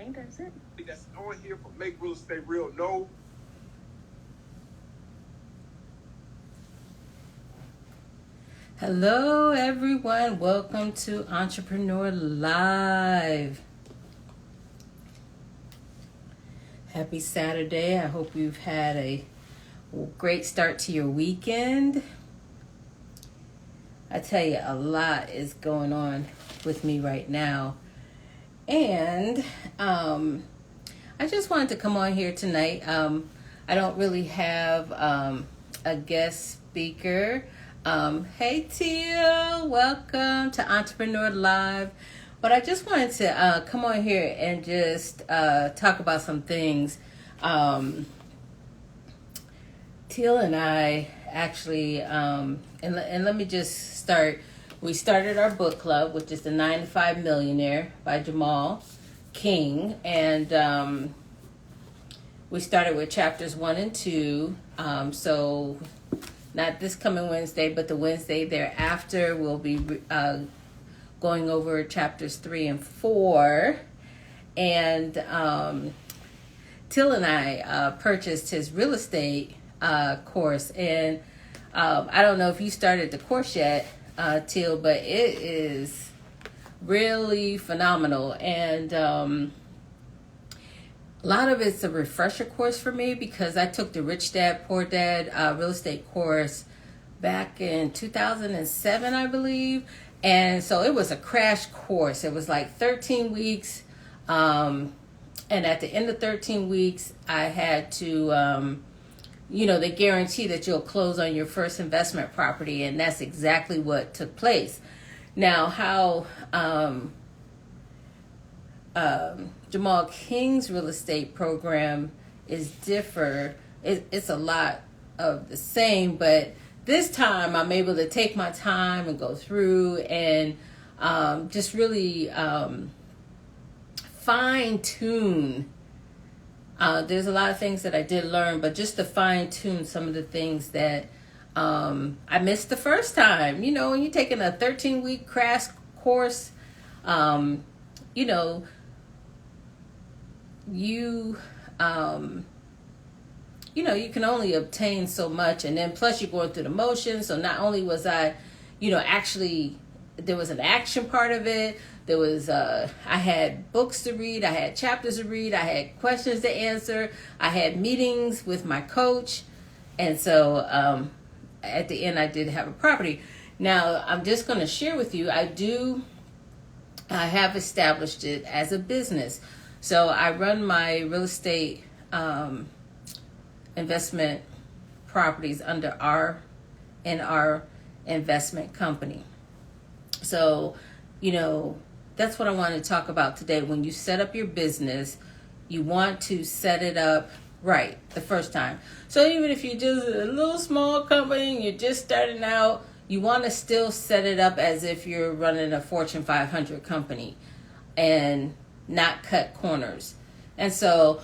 think that's it. That's on here for Make Real Estate Real. No. Hello, everyone. Welcome to Entrepreneur Live. Happy Saturday. I hope you've had a great start to your weekend. I tell you, a lot is going on with me right now. And I just wanted to come on here tonight. I don't really have a guest speaker. Hey Teal, welcome to Entrepreneur Live. But I just wanted to come on here and just talk about some things. Teal and I actually, and let me just start. We started our book club, which is the 9 to 5 Millionaire by Jamal King, and we started with chapters 1 and 2. So not this coming Wednesday, but the Wednesday thereafter, we'll be going over chapters 3 and 4. And Till and I purchased his real estate course, and I don't know if you started the course yet, Till, but it is really phenomenal. And a lot of it's a refresher course for me because I took the Rich Dad Poor Dad real estate course back in 2007, I believe. And so it was a crash course. It was like 13 weeks. And at the end of 13 weeks, I had to, they guarantee that you'll close on your first investment property. And that's exactly what took place. Now, how Jamal King's real estate program is different. It's a lot of the same, but this time I'm able to take my time and go through and just really fine tune. There's a lot of things that I did learn, but just to fine tune some of the things that I missed the first time. When you're taking a 13-week crash course, you can only obtain so much, and then plus you're going through the motions. So not only was I, actually there was an action part of it. There was I had books to read, I had chapters to read, I had questions to answer, I had meetings with my coach, and so at the end I did have a property. Now I'm just going to share with you. I have established it as a business. So I run my real estate investment properties under our investment company. So, that's what I want to talk about today. When you set up your business, you want to set it up right the first time. So even if you're just a little small company and you're just starting out, you want to still set it up as if you're running a Fortune 500 company and not cut corners. And so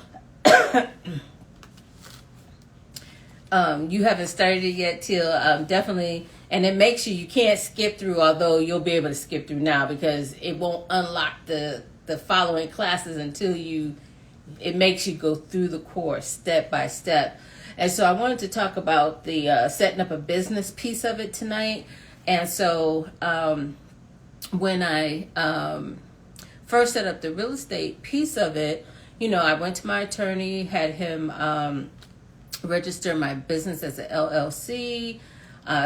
you haven't started it yet, Till, definitely. And it makes you can't skip through, although you'll be able to skip through now because it won't unlock the following classes until it makes you go through the course step by step. And so I wanted to talk about the setting up a business piece of it tonight. And so when I first set up the real estate piece of it, I went to my attorney, had him register my business as an LLC.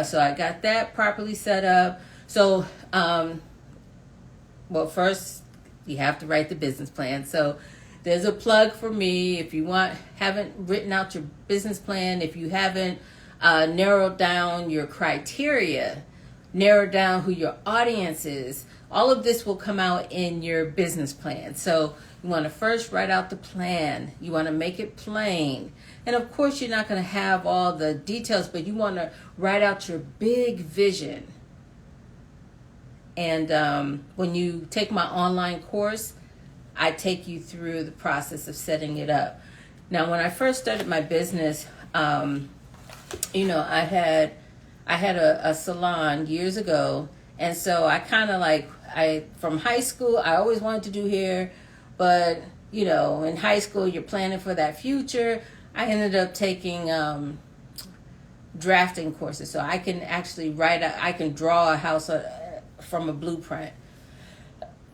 So I got that properly set up. So, first you have to write the business plan. So there's a plug for me. If you haven't written out your business plan, if you haven't narrowed down your criteria, narrowed down who your audience is, all of this will come out in your business plan. So you want to first write out the plan. You want to make it plain. And of course, you're not going to have all the details, but you want to write out your big vision. And when you take my online course, I take you through the process of setting it up. Now, when I first started my business, I had a salon years ago. And so I kind of from high school, I always wanted to do hair. But, you know, in high school, you're planning for that future. I ended up taking drafting courses. So I can actually I can draw a house from a blueprint.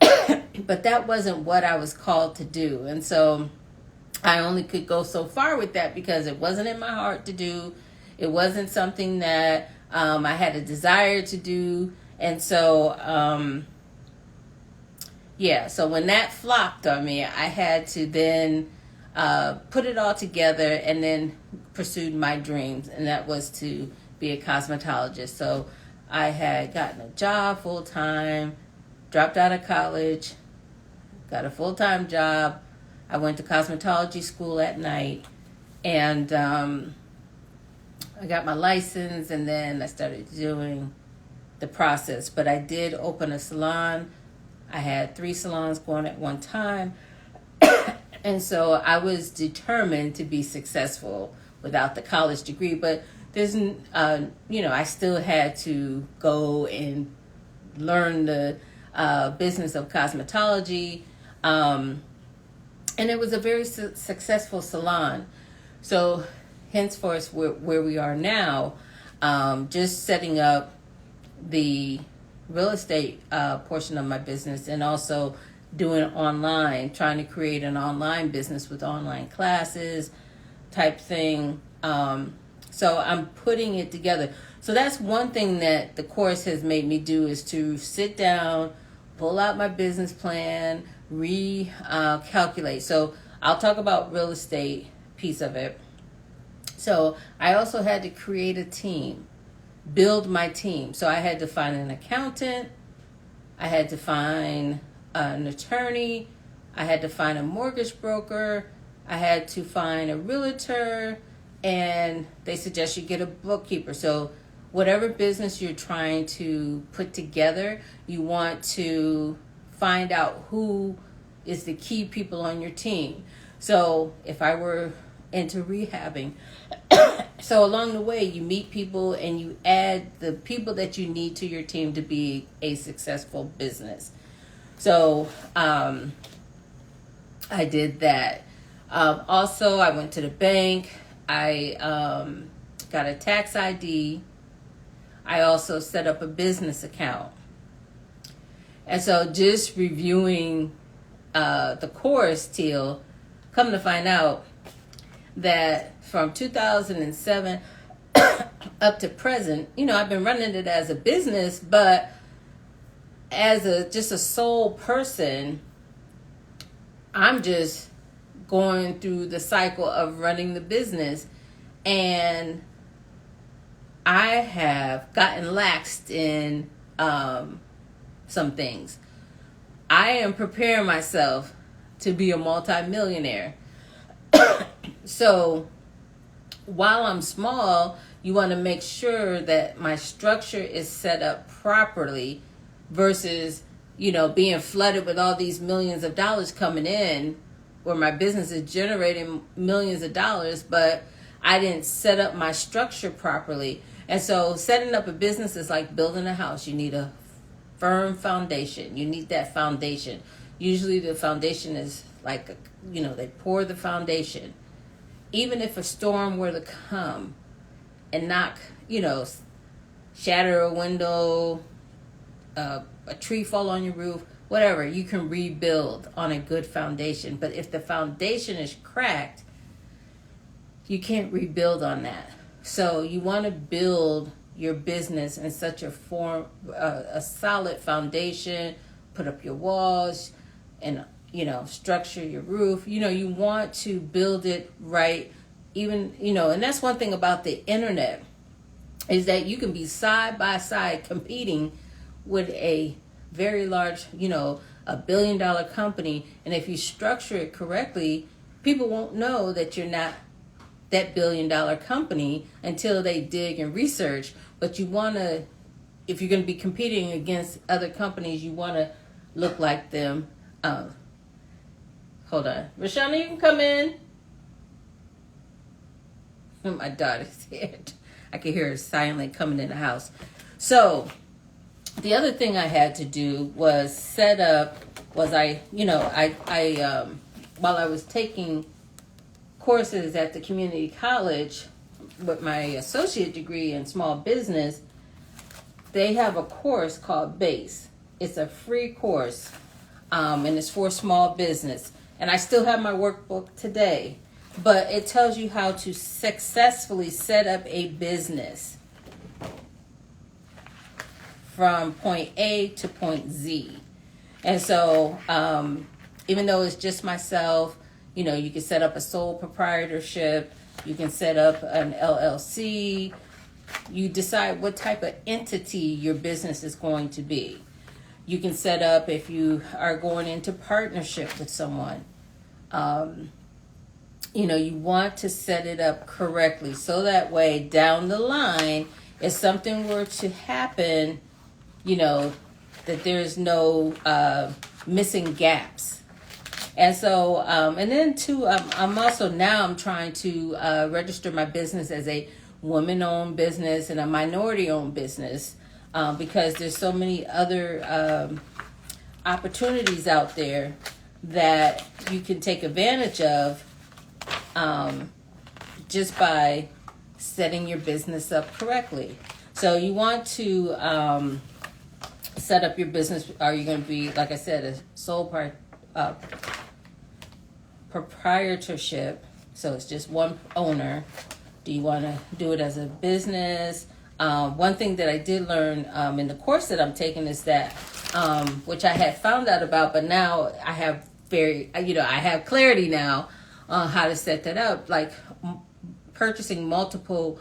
But that wasn't what I was called to do. And so I only could go so far with that because it wasn't in my heart to do. It wasn't something that I had a desire to do. And so, so when that flopped on me, I had to then put it all together and then pursued my dreams. And that was to be a cosmetologist. So I had gotten a job full time, dropped out of college, got a full-time job. I went to cosmetology school at night, and I got my license, and then I started doing the process. But I did open a salon. I had 3 salons going at one time, and so I was determined to be successful without the college degree. But there's, I still had to go and learn the business of cosmetology. And it was a very successful salon. So henceforth, where we are now, just setting up the real estate portion of my business, and also doing online, trying to create an online business with online classes type thing. So I'm putting it together. So that's one thing that the course has made me do, is to sit down, pull out my business plan, recalculate. So I'll talk about real estate piece of it. So I also had to create a team, build my team. So I had to find an accountant, I had to find an attorney, I had to find a mortgage broker, I had to find a realtor, and they suggest you get a bookkeeper. So whatever business you're trying to put together, you want to find out who is the key people on your team. So if I were into rehabbing, so along the way you meet people and you add the people that you need to your team to be a successful business. So I did that. Also, I went to the bank. I got a tax ID. I also set up a business account. And so just reviewing the course, Teal, come to find out that from 2007 up to present, I've been running it as a business, but as just a sole person, I'm just going through the cycle of running the business, and I have gotten laxed in some things. I am preparing myself to be a multimillionaire. So while I'm small, you want to make sure that my structure is set up properly versus, being flooded with all these millions of dollars coming in, where my business is generating millions of dollars, but I didn't set up my structure properly. And so setting up a business is like building a house. You need a firm foundation. You need that foundation. Usually the foundation is like, they pour the foundation. Even if a storm were to come and knock, shatter a window, a tree fall on your roof, whatever, you can rebuild on a good foundation. But if the foundation is cracked, you can't rebuild on that. So you want to build your business in such a solid foundation, put up your walls, and structure your roof. You want to build it right. Even, and that's one thing about the internet, is that you can be side by side competing with a very large, $1 billion company. And if you structure it correctly, people won't know that you're not that $1 billion company until they dig and research. But you want to, if you're going to be competing against other companies, you want to look like them. Hold on. Rashana, you can come in. My daughter's here. I can hear her silently coming in the house. So the other thing I had to do was set up was while I was taking courses at the community college with my associate degree in small business, they have a course called BASE. It's a free course, and it's for small business. And I still have my workbook today, but it tells you how to successfully set up a business from point A to point Z. And so, even though it's just myself, you can set up a sole proprietorship, you can set up an LLC, you decide what type of entity your business is going to be. You can set up if you are going into partnership with someone. You want to set it up correctly so that way down the line, if something were to happen, that there's no missing gaps. And so, and then too, I'm trying to register my business as a woman-owned business and a minority-owned business, because there's so many other opportunities out there that you can take advantage of just by setting your business up correctly. So you want to set up your business. Are you going to be, like I said, a sole proprietorship? So it's just one owner. Do you want to do it as a business? One thing that I did learn in the course that I'm taking is that, which I had found out about, but now I have I have clarity now on how to set that up, like purchasing multiple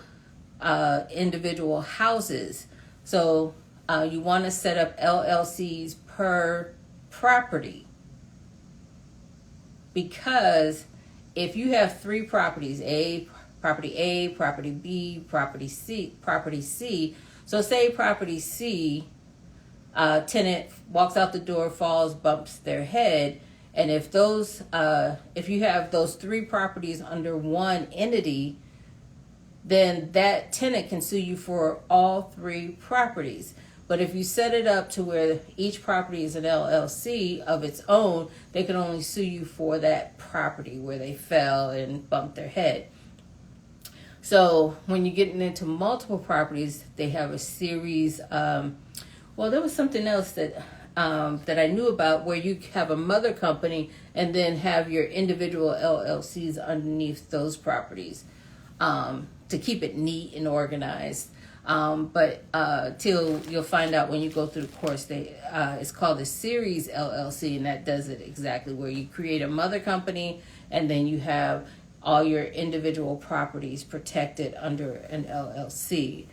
individual houses. So you want to set up LLCs per property, because if you have three properties, property A, property B, property C. So say property C, tenant walks out the door, falls, bumps their head, and if you have those three properties under one entity, then that tenant can sue you for all three properties. But if you set it up to where each property is an LLC of its own, they can only sue you for that property where they fell and bumped their head. So when you're getting into multiple properties, they have a series. There was something else that I knew about, where you have a mother company and then have your individual LLCs underneath those properties, to keep it neat and organized. But till you'll find out when you go through the course, it's called a series LLC, and that does it exactly, where you create a mother company and then you have all your individual properties protected under an LLC.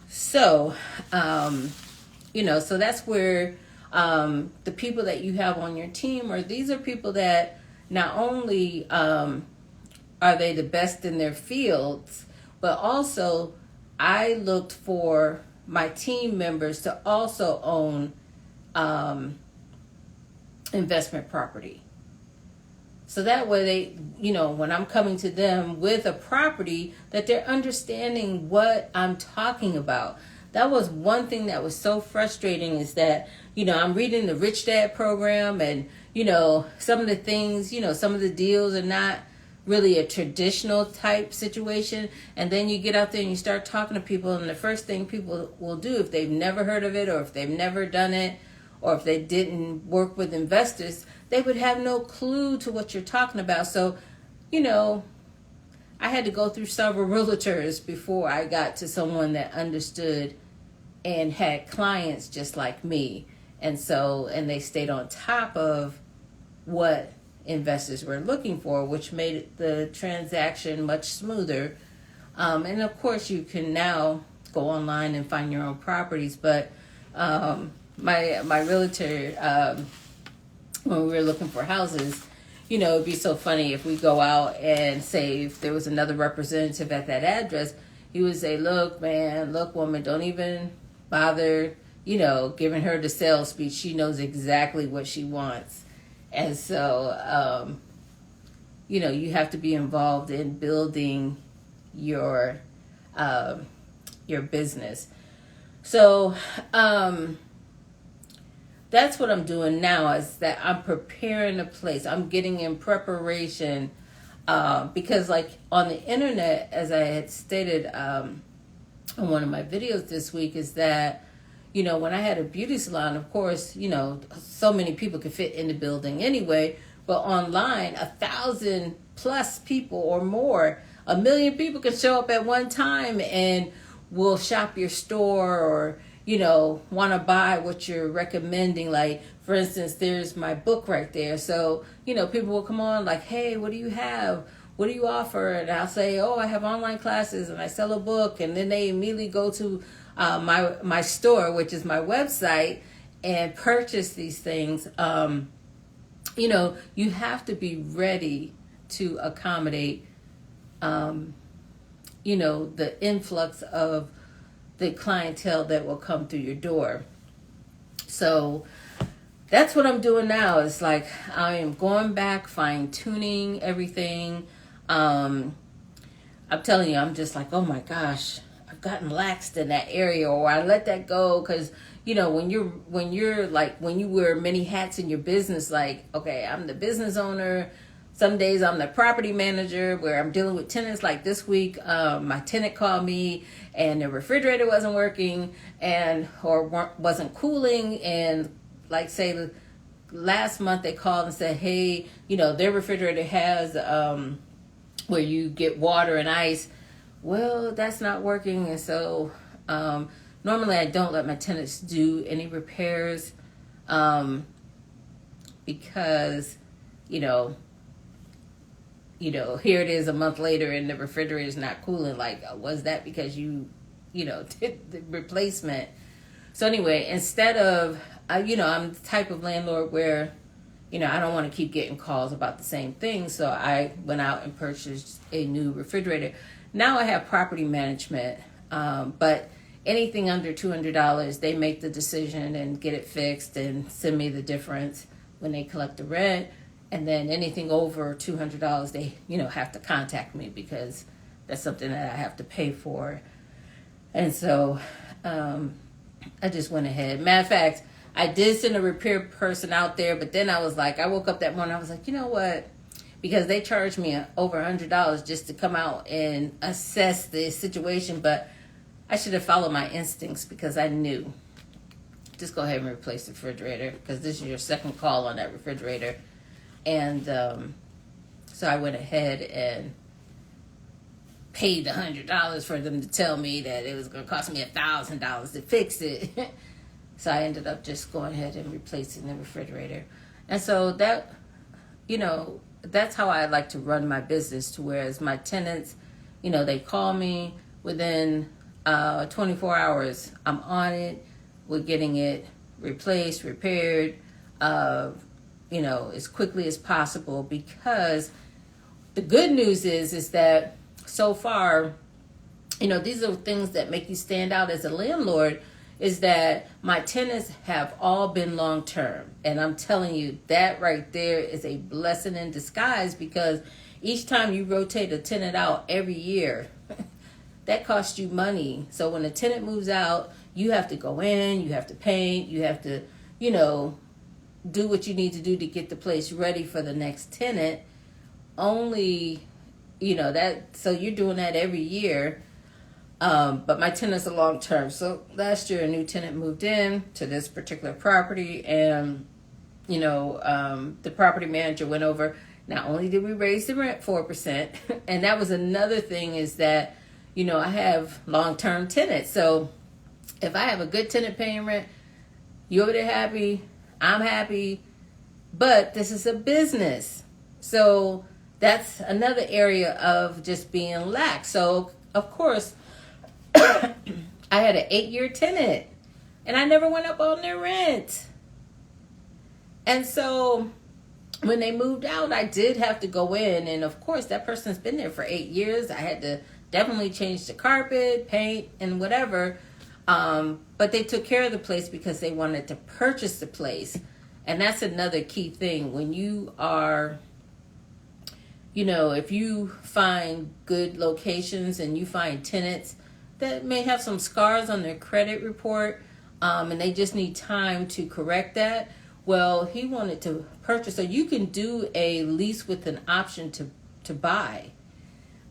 So, so that's where the people that you have on your team, these are people that not only are they the best in their fields, but also I looked for my team members to also own investment property. So that way they, when I'm coming to them with a property, that they're understanding what I'm talking about. That was one thing that was so frustrating, is that, I'm reading the Rich Dad program, and, some of the things, some of the deals are not really a traditional type situation. And then you get out there and you start talking to people, and the first thing people will do, if they've never heard of it, or if they've never done it, or if they didn't work with investors, they would have no clue to what you're talking about. So, I had to go through several realtors before I got to someone that understood and had clients just like me. And they stayed on top of what investors were looking for, which made the transaction much smoother. And of course, you can now go online and find your own properties. But my realtor, when we were looking for houses, it'd be so funny if we go out and say, if there was another representative at that address, he would say, look, woman, don't even bother, giving her the sales speech. She knows exactly what she wants. And so, you have to be involved in building your business. So, that's what I'm doing now, is that I'm preparing a place. I'm getting in preparation, because like on the internet, as I had stated on one of my videos this week, is that, you know, when I had a beauty salon, of course, you know, so many people could fit in the building anyway, but online, 1,000 plus people or more, 1 million people can show up at one time and will shop your store, or, you know, want to buy what you're recommending. Like, for instance, there's my book right there. So, you know, people will come on like, hey, what do you have? What do you offer? And I'll say, oh, I have online classes and I sell a book. And then they immediately go to my store, which is my website, and purchase these things. You know, you have to be ready to accommodate, you know, the influx of the clientele that will come through your door. So that's what I'm doing now. It's like I am going back, fine tuning everything. I'm telling you, I'm just like, oh my gosh, I've gotten laxed in that area, or I let that go. Because, you know, when you're like, when you wear many hats in your business, like, okay, I'm the business owner. Some days I'm the property manager, where I'm dealing with tenants. Like this week, my tenant called me and the refrigerator wasn't working or wasn't cooling. And like, say last month they called and said, hey, you know, their refrigerator has where you get water and ice. Well, that's not working. And so normally I don't let my tenants do any repairs because, you know, here it is a month later and the refrigerator is not cooling. Like, was that because you did the replacement? So anyway, instead of, I'm the type of landlord where, I don't want to keep getting calls about the same thing. So I went out and purchased a new refrigerator. Now I have property management, but anything under $200, they make the decision and get it fixed and send me the difference when they collect the rent. And then anything over $200, they, have to contact me because that's something that I have to pay for. And so I just went ahead. Matter of fact, I did send a repair person out there, but then I woke up that morning, I was like, you know what? Because they charged me over $100 just to come out and assess the situation, but I should have followed my instincts because I knew. Just go ahead and replace the refrigerator because this is your second call on that refrigerator. And so I went ahead and paid $100 for them to tell me that it was going to cost me $1,000 to fix it. So I ended up just going ahead and replacing the refrigerator. And so that, that's how I like to run my business, to whereas my tenants, they call me within 24 hours. I'm on it. We're getting it replaced, repaired, as quickly as possible, because the good news is that so far, these are things that make you stand out as a landlord, is that my tenants have all been long-term. And I'm telling you, that right there is a blessing in disguise, because each time you rotate a tenant out every year, that costs you money. So when a tenant moves out, you have to go in, you have to paint, you have to, do what you need to do to get the place ready for the next tenant. Only, so you're doing that every year. But my tenants are long term. So last year a new tenant moved in to this particular property, and the property manager went over. Not only did we raise the rent 4%, and that was another thing, is that I have long term tenants. So if I have a good tenant paying rent, you're over there happy, I'm happy, but this is a business. So that's another area of just being lax. So of course, I had an 8-year tenant and I never went up on their rent. And so when they moved out, I did have to go in. And of course, that person's been there for 8 years. I had to definitely change the carpet, paint, and whatever. But they took care of the place because they wanted to purchase the place. And that's another key thing. When you are, if you find good locations and you find tenants that may have some scars on their credit report, and they just need time to correct that. Well, he wanted to purchase, so you can do a lease with an option to buy.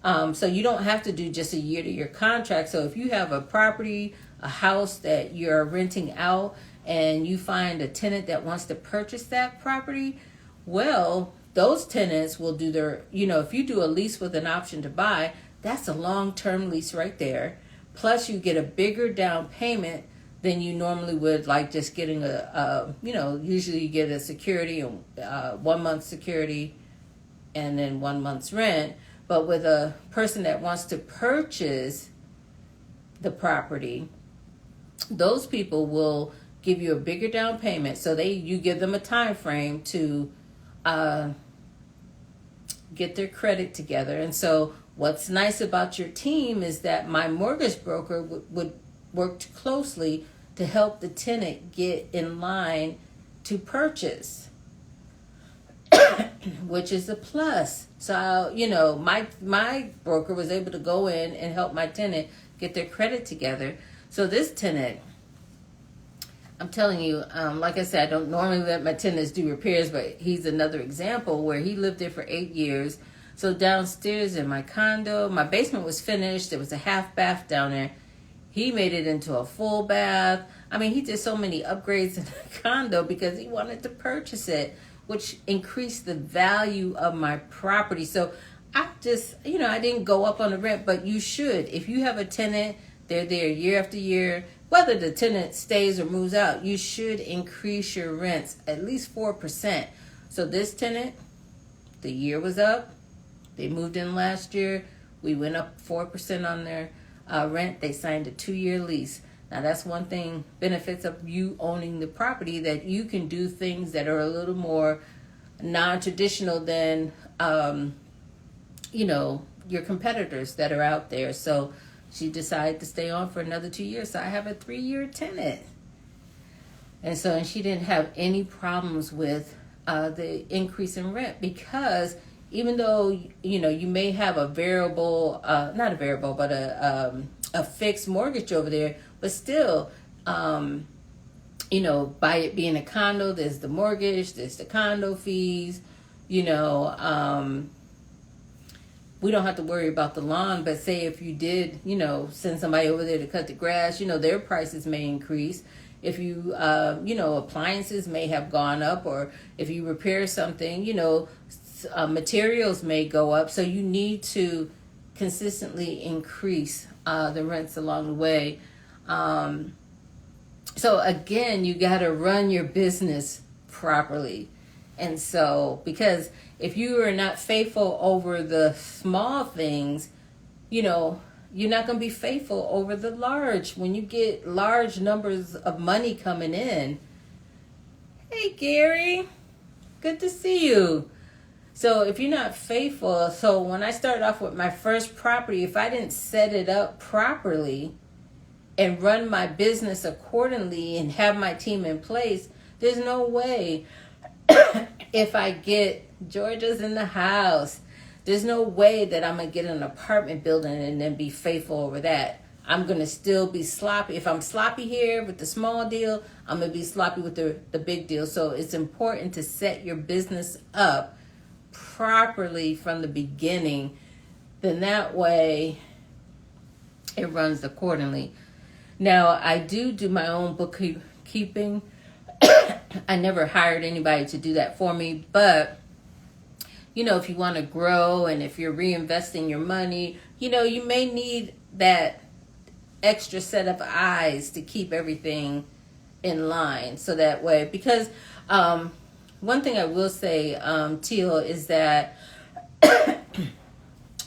So you don't have to do just a year-to-year contract. So if you have a property, a house that you're renting out, and you find a tenant that wants to purchase that property, well, those tenants will do their, if you do a lease with an option to buy, that's a long-term lease right there. Plus you get a bigger down payment than you normally would, like just getting usually you get a security, 1 month security and then 1 month's rent. But with a person that wants to purchase the property, those people will give you a bigger down payment. So you give them a time frame to get their credit together. And so what's nice about your team is that my mortgage broker would work closely to help the tenant get in line to purchase, which is a plus. So, my broker was able to go in and help my tenant get their credit together. So this tenant, I'm telling you, like I said, I don't normally let my tenants do repairs, but he's another example where he lived there for 8 years. So downstairs in my condo, my basement was finished. There was a half bath down there. He made it into a full bath. I mean, he did so many upgrades in the condo because he wanted to purchase it, which increased the value of my property. So I just, I didn't go up on the rent, but you should. If you have a tenant, they're there year after year, whether the tenant stays or moves out, you should increase your rents at least 4%. So this tenant, the year was up. They moved in last year. We went up 4% on their rent. They signed a 2-year lease. Now that's one thing, benefits of you owning the property, that you can do things that are a little more non-traditional than, your competitors that are out there. So she decided to stay on for another 2 years. So I have a 3-year tenant. And she didn't have any problems with the increase in rent, because even though, you may have a variable, not a variable, but a fixed mortgage over there, but still, by it being a condo, there's the mortgage, there's the condo fees, we don't have to worry about the lawn. But say if you did, send somebody over there to cut the grass, their prices may increase. If you, appliances may have gone up, or if you repair something, materials may go up. So you need to consistently increase the rents along the way. So again, you got to run your business properly. And so, because if you are not faithful over the small things, you're not going to be faithful over the large. When you get large numbers of money coming in. Hey, Gary, good to see you. So if you're not faithful, so when I started off with my first property, if I didn't set it up properly and run my business accordingly and have my team in place, there's no way if I get, Georgia's in the house, there's no way that I'm going to get an apartment building and then be faithful over that. I'm going to still be sloppy. If I'm sloppy here with the small deal, I'm going to be sloppy with the big deal. So it's important to set your business up properly from the beginning. Then that way it runs accordingly. Now, I do my own bookkeeping. I never hired anybody to do that for me, but if you want to grow and if you're reinvesting your money, you may need that extra set of eyes to keep everything in line. So that way, because one thing I will say, Teal, is that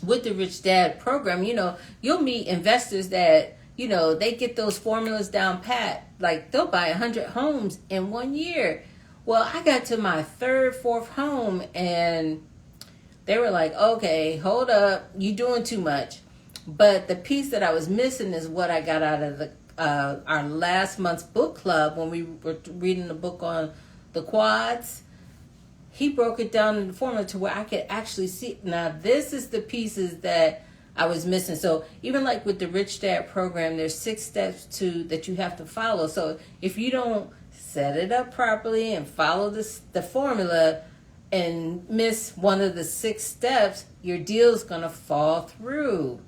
with the Rich Dad program, you'll meet investors that, they get those formulas down pat. Like, they'll buy 100 homes in 1 year. Well, I got to my third, fourth home, and they were like, okay, hold up, you doing too much. But the piece that I was missing is what I got out of our last month's book club when we were reading the book on the quads. He broke it down in the formula to where I could actually see. Now, this is the pieces that I was missing. So even like with the Rich Dad program, there's 6 steps that you have to follow. So if you don't set it up properly and follow the formula and miss one of the 6 steps, your deal's gonna fall through.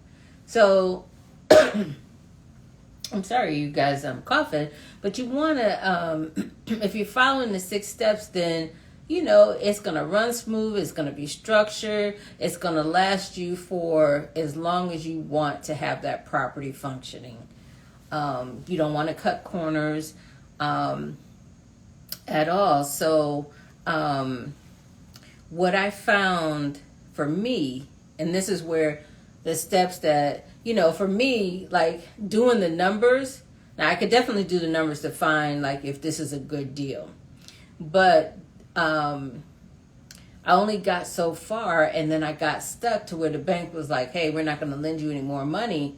So I'm sorry, you guys, I'm coughing, but you wanna if you're following the 6 steps, then it's going to run smooth. It's going to be structured. It's going to last you for as long as you want to have that property functioning. You don't want to cut corners at all. So what I found for me, and this is where the steps that, for me, like doing the numbers. Now, I could definitely do the numbers to find like if this is a good deal. But I only got so far, and then I got stuck to where the bank was like, hey, we're not going to lend you any more money.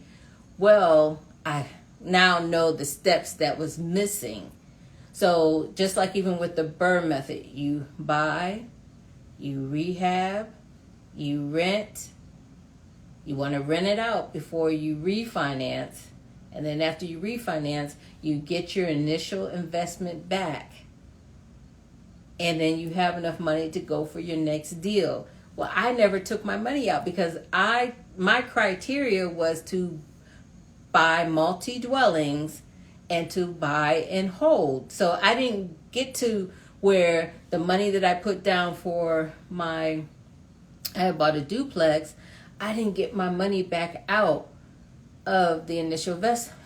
Well, I now know the steps that was missing. So just like even with the BRRRR method, you buy, you rehab, you rent. You want to rent it out before you refinance. And then after you refinance, you get your initial investment back. And then you have enough money to go for your next deal. Well, I never took my money out because my criteria was to buy multi-dwellings and to buy and hold. So I didn't get to where the money that I put down for I had bought a duplex, I didn't get my money back out of the initial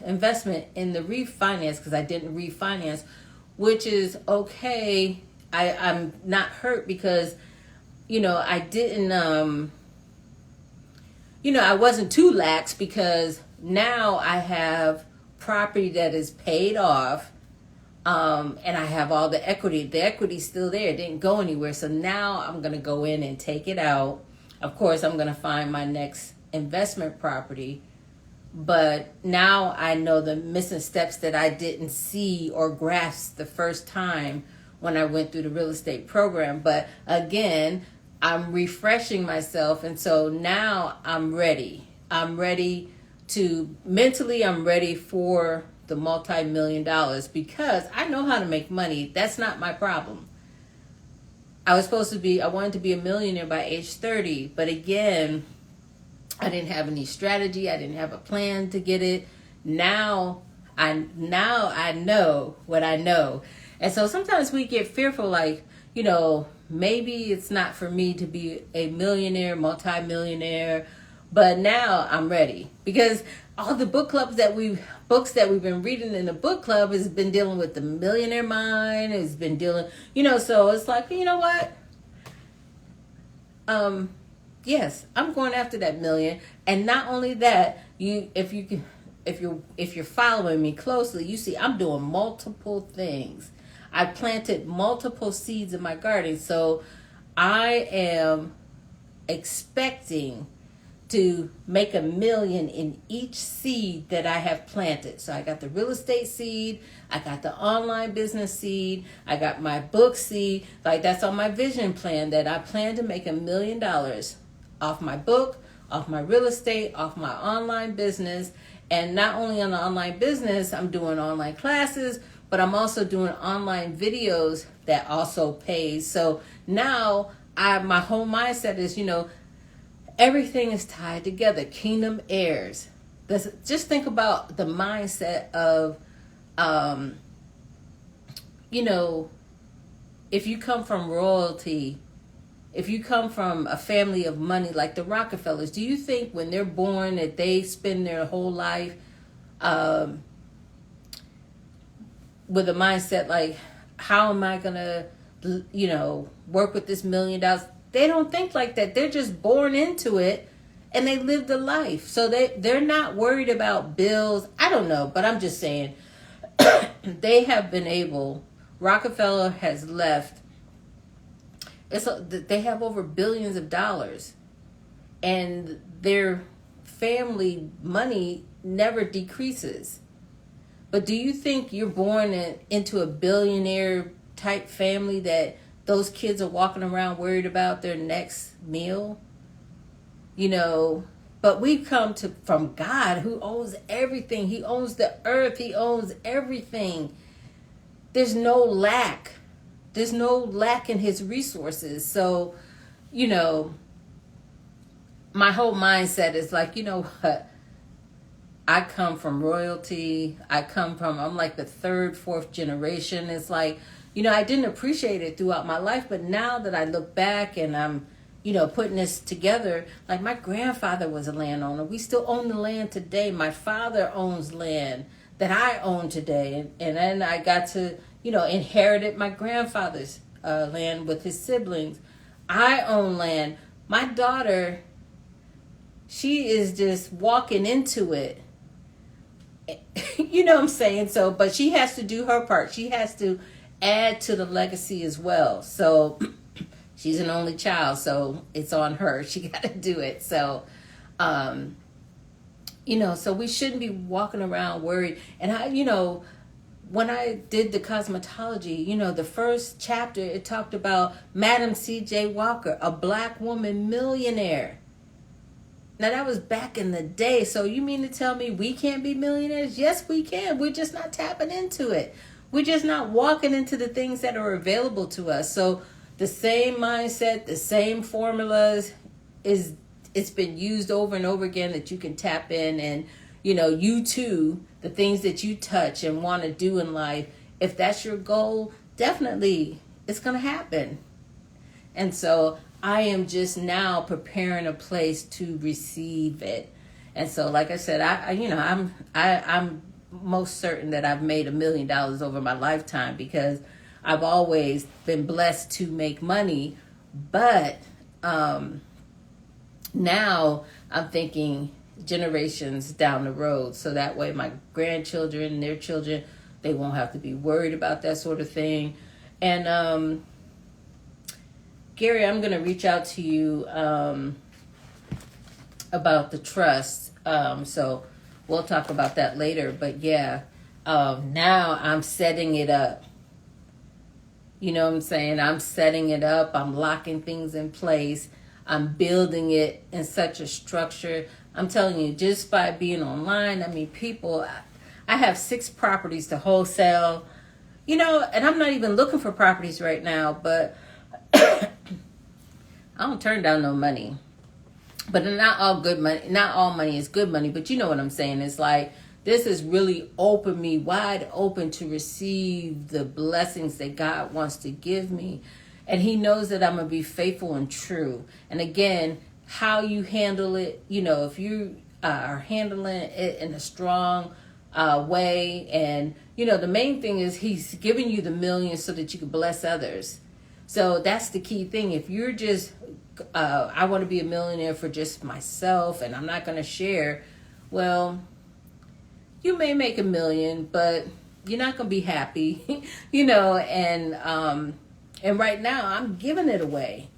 investment in the refinance because I didn't refinance, which is okay. I'm not hurt because, I didn't, I wasn't too lax because now I have property that is paid off, and I have all the equity. The equity's still there. It didn't go anywhere. So now I'm going to go in and take it out. Of course, I'm going to find my next investment property. But now I know the missing steps that I didn't see or grasp the first time when I went through the real estate program. But again, I'm refreshing myself. And so now I'm ready. I'm ready for the multi-million dollars because I know how to make money. That's not my problem. I wanted to be a millionaire by age 30. But again, I didn't have any strategy. I didn't have a plan to get it. Now I know what I know. And so sometimes we get fearful, like, maybe it's not for me to be a millionaire, multi-millionaire, but now I'm ready because all the books that we've been reading in the book club has been dealing with the millionaire mind, has been dealing, so it's like, you know what? Yes, I'm going after that million. And not only that, if you're following me closely, you see I'm doing multiple things. I planted multiple seeds in my garden. So I am expecting to make $1 million in each seed that I have planted. So I got the real estate seed, I got the online business seed, I got my book seed. Like that's on my vision plan that I plan to make $1 million off my book, off my real estate, off my online business. And not only on the online business, I'm doing online classes, but I'm also doing online videos that also pays. So now my whole mindset is, everything is tied together. Kingdom heirs. Just think about the mindset of, if you come from royalty, if you come from a family of money like the Rockefellers, do you think when they're born that they spend their whole life with a mindset like, how am I going to, work with this $1 million? They don't think like that. They're just born into it and they live the life. So they're not worried about bills. I don't know, but I'm just saying they have been able, Rockefeller has left, they have over billions of dollars and their family money never decreases. But do you think you're born into a billionaire type family that those kids are walking around worried about their next meal? But But we come from God, who owns everything. He owns the earth. He owns everything. There's no lack. There's no lack in his resources. So, my whole mindset is like, you know what? I come from royalty. I'm like the third, fourth generation. It's like, I didn't appreciate it throughout my life, but now that I look back and I'm, putting this together, like my grandfather was a landowner. We still own the land today. My father owns land that I own today. And then I got to, inherited my grandfather's land with his siblings. I own land. My daughter, she is just walking into it. You know what I'm saying? So, but she has to do her part. She has to add to the legacy as well. So she's an only child, so it's on her. She got to do it. So, so we shouldn't be walking around worried. And when I did the cosmetology, the first chapter, it talked about Madam C.J. Walker, a black woman millionaire. Now, that was back in the day. So you mean to tell me we can't be millionaires? Yes, we can. We're just not tapping into it. We're just not walking into the things that are available to us. So the same mindset, the same formulas, it's been used over and over again that you can tap in. And, you too, the things that you touch and want to do in life, if that's your goal, definitely it's going to happen. And so I am just now preparing a place to receive it. And so, like I said, I'm most certain that I've made $1 million over my lifetime because I've always been blessed to make money. But now I'm thinking generations down the road, so that way my grandchildren and their children, they won't have to be worried about that sort of thing. And Gary, I'm going to reach out to you about the trust. So we'll talk about that later. But yeah, now I'm setting it up. You know what I'm saying? I'm setting it up. I'm locking things in place. I'm building it in such a structure. I'm telling you, just by being online, people, I have 6 properties to wholesale, and I'm not even looking for properties right now, but I don't turn down no money. But not all good money. Not all money is good money. But you know what I'm saying. It's like this has really opened me wide open to receive the blessings that God wants to give me. And he knows that I'm going to be faithful and true. And again, how you handle it, if you are handling it in a strong way. And, the main thing is he's giving you the millions so that you can bless others. So that's the key thing. If you're just, I want to be a millionaire for just myself and I'm not going to share, well, you may make $1 million, but you're not going to be happy, and right now I'm giving it away.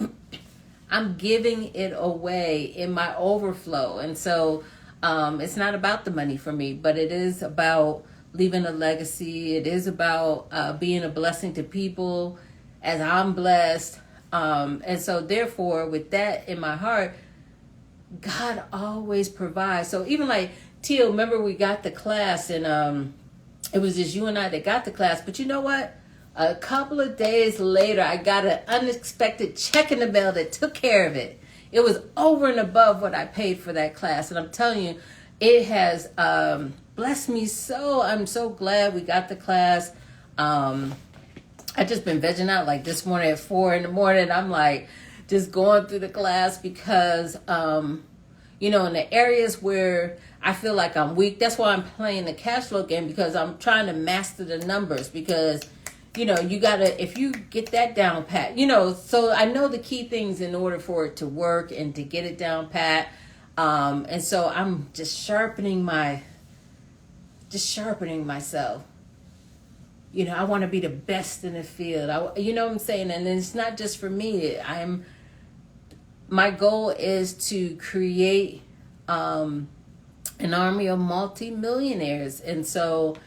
I'm giving it away in my overflow. And so it's not about the money for me, but it is about leaving a legacy. It is about being a blessing to people as I'm blessed. And so therefore, with that in my heart, God always provides. So even like Teal, remember we got the class and it was just you and I that got the class. But you know what? A couple of days later, I got an unexpected check in the mail that took care of it. It was over and above what I paid for that class. And I'm telling you, it has blessed me so. I'm so glad we got the class. I just been vegging out like this morning at 4 a.m. I'm like just going through the class because, in the areas where I feel like I'm weak, that's why I'm playing the cash flow game, because I'm trying to master the numbers because you gotta, if you get that down pat, so I know the key things in order for it to work and to get it down pat. And so I'm just sharpening myself. I want to be the best in the field. You know what I'm saying? And it's not just for me. My goal is to create, an army of multi-millionaires. And so,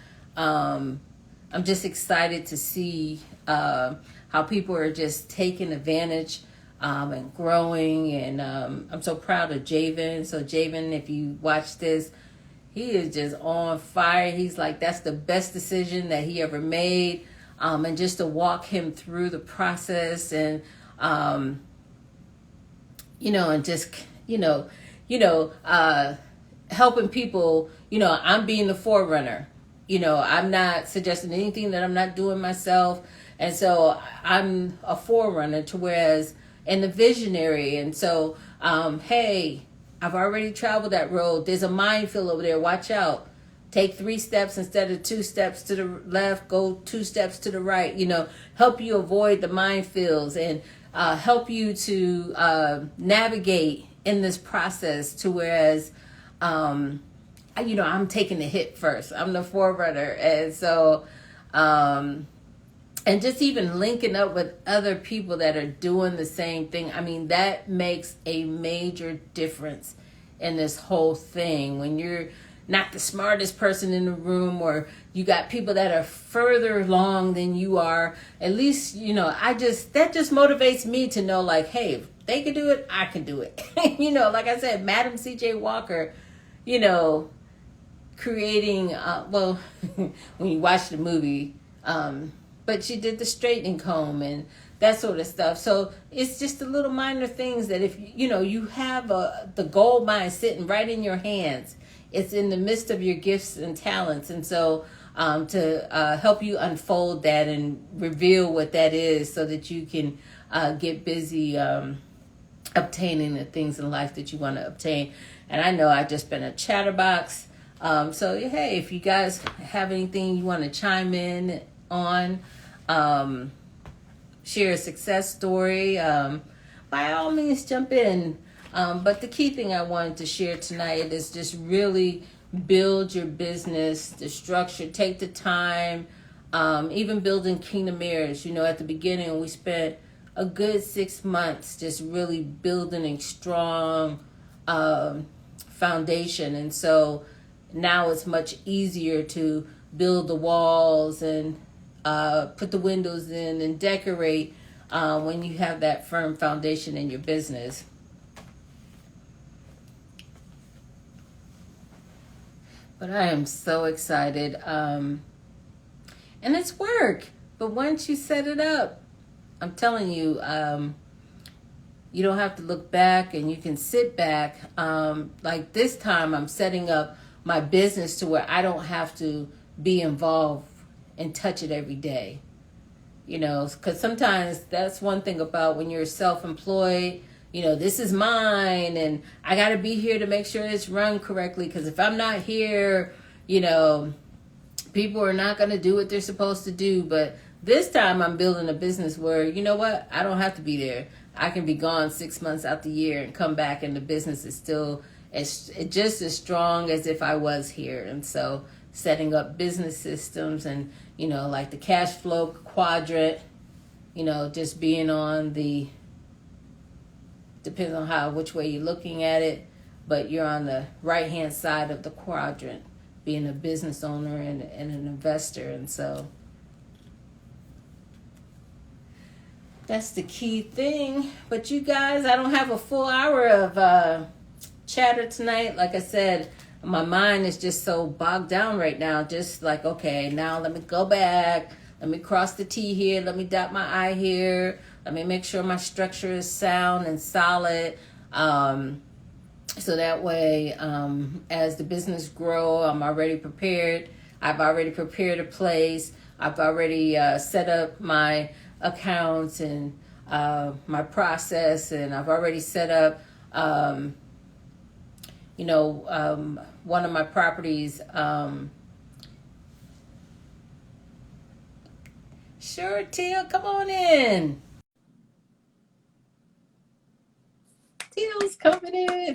I'm just excited to see how people are just taking advantage and growing. And I'm so proud of Javen. So Javen, if you watch this, he is just on fire. He's like, that's the best decision that he ever made. And just to walk him through the process and, and just, helping people, I'm being the forerunner. I'm not suggesting anything that I'm not doing myself. And so I'm a forerunner to whereas and the visionary. And so, hey, I've already traveled that road. There's a minefield over there. Watch out. Take 3 steps instead of 2 steps to the left. Go 2 steps to the right. Help you avoid the minefields and help you to navigate in this process to whereas, I'm taking the hit first. I'm the forerunner. And so, and just even linking up with other people that are doing the same thing. I mean, that makes a major difference in this whole thing. When you're not the smartest person in the room, or you got people that are further along than you are, at least, that just motivates me to know, like, hey, if they can do it, I can do it. Like I said, Madam C.J. Walker, creating, when you watch the movie, but she did the straightening comb and that sort of stuff. So it's just the little minor things that if, you have the gold mine sitting right in your hands, it's in the midst of your gifts and talents. And so to help you unfold that and reveal what that is so that you can get busy obtaining the things in life that you want to obtain. And I know I've just been a chatterbox. So, hey, if you guys have anything you want to chime in on, share a success story, by all means jump in. But the key thing I wanted to share tonight is just really build your business, the structure, take the time, even building Kingdom Heirs. At the beginning, we spent a good 6 months just really building a strong foundation. And so now it's much easier to build the walls and put the windows in and decorate when you have that firm foundation in your business. But I am so excited. And it's work. But once you set it up, I'm telling you, you don't have to look back and you can sit back. Like this time I'm setting up my business to where I don't have to be involved and touch it every day. Because sometimes that's one thing about when you're self-employed, this is mine and I got to be here to make sure it's run correctly. Because if I'm not here, people are not going to do what they're supposed to do. But this time I'm building a business where, I don't have to be there. I can be gone 6 months out the year and come back and the business is still just as strong as if I was here. And so setting up business systems and, like the cash flow quadrant, just being on depends on which way you're looking at it, but you're on the right hand side of the quadrant, being a business owner and an investor. And so that's the key thing. But you guys, I don't have a full hour of chatter tonight. Like I said, my mind is just so bogged down right now. Just like, okay, now let me go back. Let me cross the T here. Let me dot my I here. Let me make sure my structure is sound and solid. So that way, as the business grow, I'm already prepared. I've already prepared a place. I've already set up my accounts and my process, and I've already set up, one of my properties. Sure, Teal, come on in. Teal's coming in.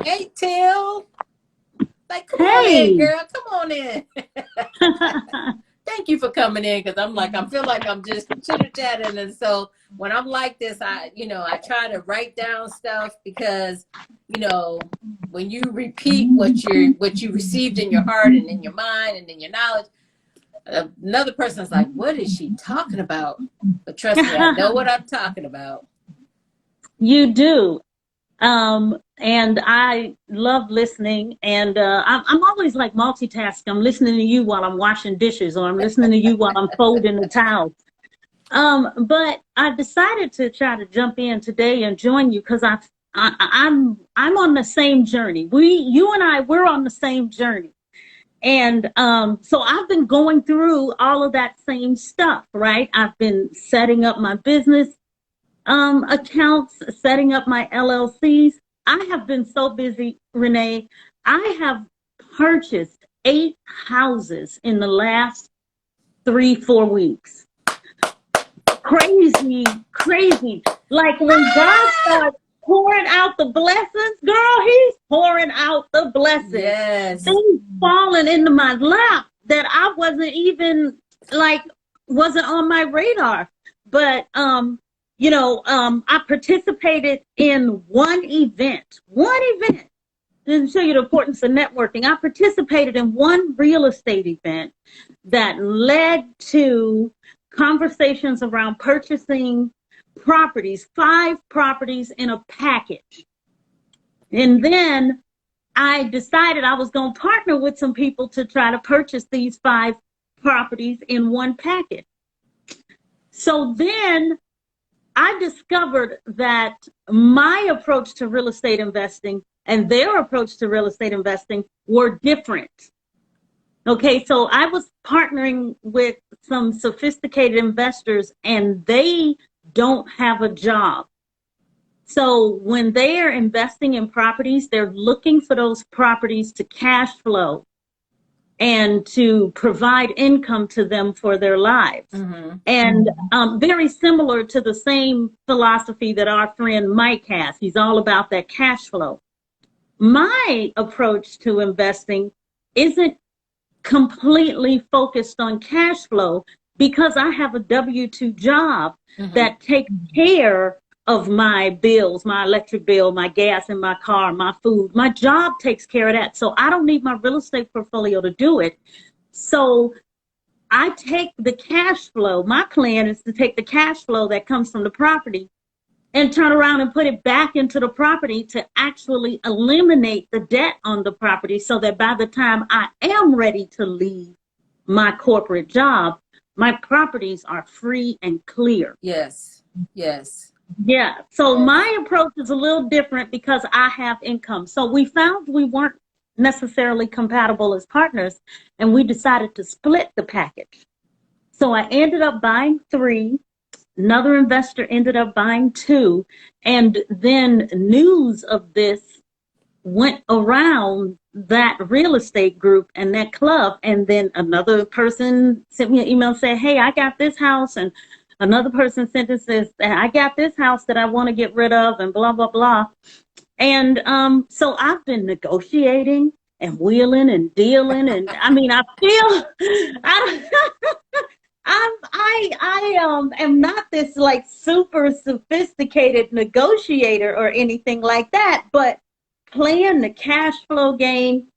Hey, Teal. Like, come on in, girl. Come on in. Thank you for coming in, because I feel like I'm just chitter-chatting. And so when I'm like this, I try to write down stuff because, when you repeat what you received in your heart and in your mind and in your knowledge, Another person's like, what is she talking about? But trust me, I know what I'm talking about. You do. And I love listening, and I'm always like multitasking. I'm listening to you while I'm washing dishes, or I'm listening to you while I'm folding the towels. But I decided to try to jump in today and join you because I'm on the same journey. You and I, we're on the same journey. And so I've been going through all of that same stuff, right? I've been setting up my business accounts, setting up my LLCs. I have been so busy, Renee. I have purchased 8 houses in the last 3-4 weeks. Crazy, crazy. Like when God starts pouring out the blessings, girl, he's pouring out the blessings. Yes. Things falling into my lap that I wasn't even wasn't on my radar. But I participated in one event. To show you the importance of networking, I participated in one real estate event that led to conversations around purchasing properties, 5 properties in a package. And then I decided I was going to partner with some people to try to purchase these 5 properties in one package. So then I discovered that my approach to real estate investing and their approach to real estate investing were different. Okay, so I was partnering with some sophisticated investors, and they don't have a job. So when they are investing in properties, they're looking for those properties to cash flow and to provide income to them for their lives. Mm-hmm. And very similar to the same philosophy that our friend Mike has. He's all about that cash flow. My approach to investing isn't completely focused on cash flow because I have a W-2 job that takes care of my bills, my electric bill, my gas in my car, my food. My job takes care of that. So I don't need my real estate portfolio to do it. So I take the cash flow. My plan is to take the cash flow that comes from the property and turn around and put it back into the property to actually eliminate the debt on the property so that by the time I am ready to leave my corporate job, my properties are free and clear. Yes. Yes. Yeah. So my approach is a little different because I have income. So we found we weren't necessarily compatible as partners, and we decided to split the package. So I ended up buying 3. Another investor ended up buying 2, and then news of this went around that real estate group and that club, and then another person sent me an email and said, hey, I got this house, and another person sent and says, I got this house that I want to get rid of, and blah, blah, blah. And so I've been negotiating and wheeling and dealing, and I mean, I am not this like super sophisticated negotiator or anything like that, but playing the cash flow game,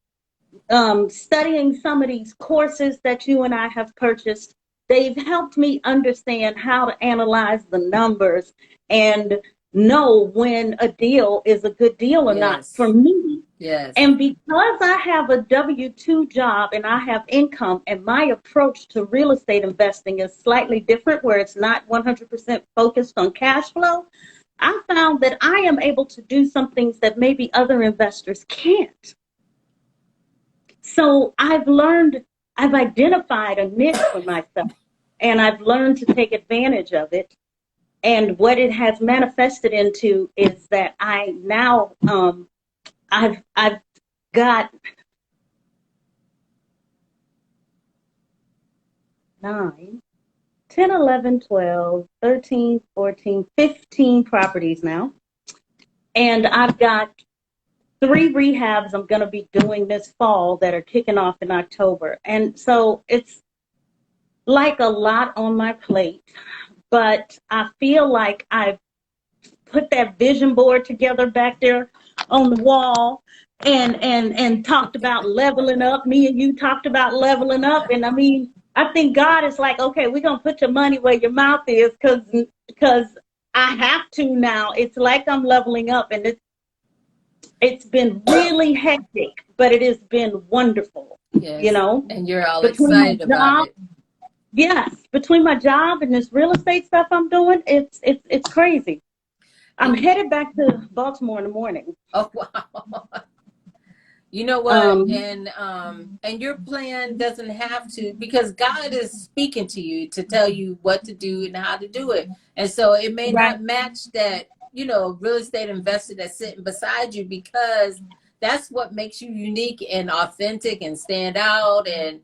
studying some of these courses that you and I have purchased, they've helped me understand how to analyze the numbers and know when a deal is a good deal or not for me. Yes. And because I have a W-2 job and I have income, and my approach to real estate investing is slightly different, where it's not 100% focused on cash flow, I found that I am able to do some things that maybe other investors can't. So I've identified a niche for myself, and I've learned to take advantage of it. And what it has manifested into is that I now, I've got 9, 10, 11, 12, 13, 14, 15 properties now. And I've got 3 rehabs I'm going to be doing this fall that are kicking off in October. And so it's like a lot on my plate, but I feel like I've put that vision board together back there on the wall and talked about leveling up. Me and you talked about leveling up. And I mean, I think God is like, okay, we're gonna put your money where your mouth is, because I have to now. It's like I'm leveling up, and it's been really hectic, but it has been wonderful. You Yes. know, And you're all between my excited about job, it. yes, between my job and this real estate stuff I'm doing, it's crazy. I'm And headed back to Baltimore in the morning. oh wow. You know what? Um, And your plan doesn't have to, because God is speaking to you to tell you what to do and how to do it. And so it may right. not match that, real estate investor that's sitting beside you, because that's what makes you unique and authentic and stand out. And,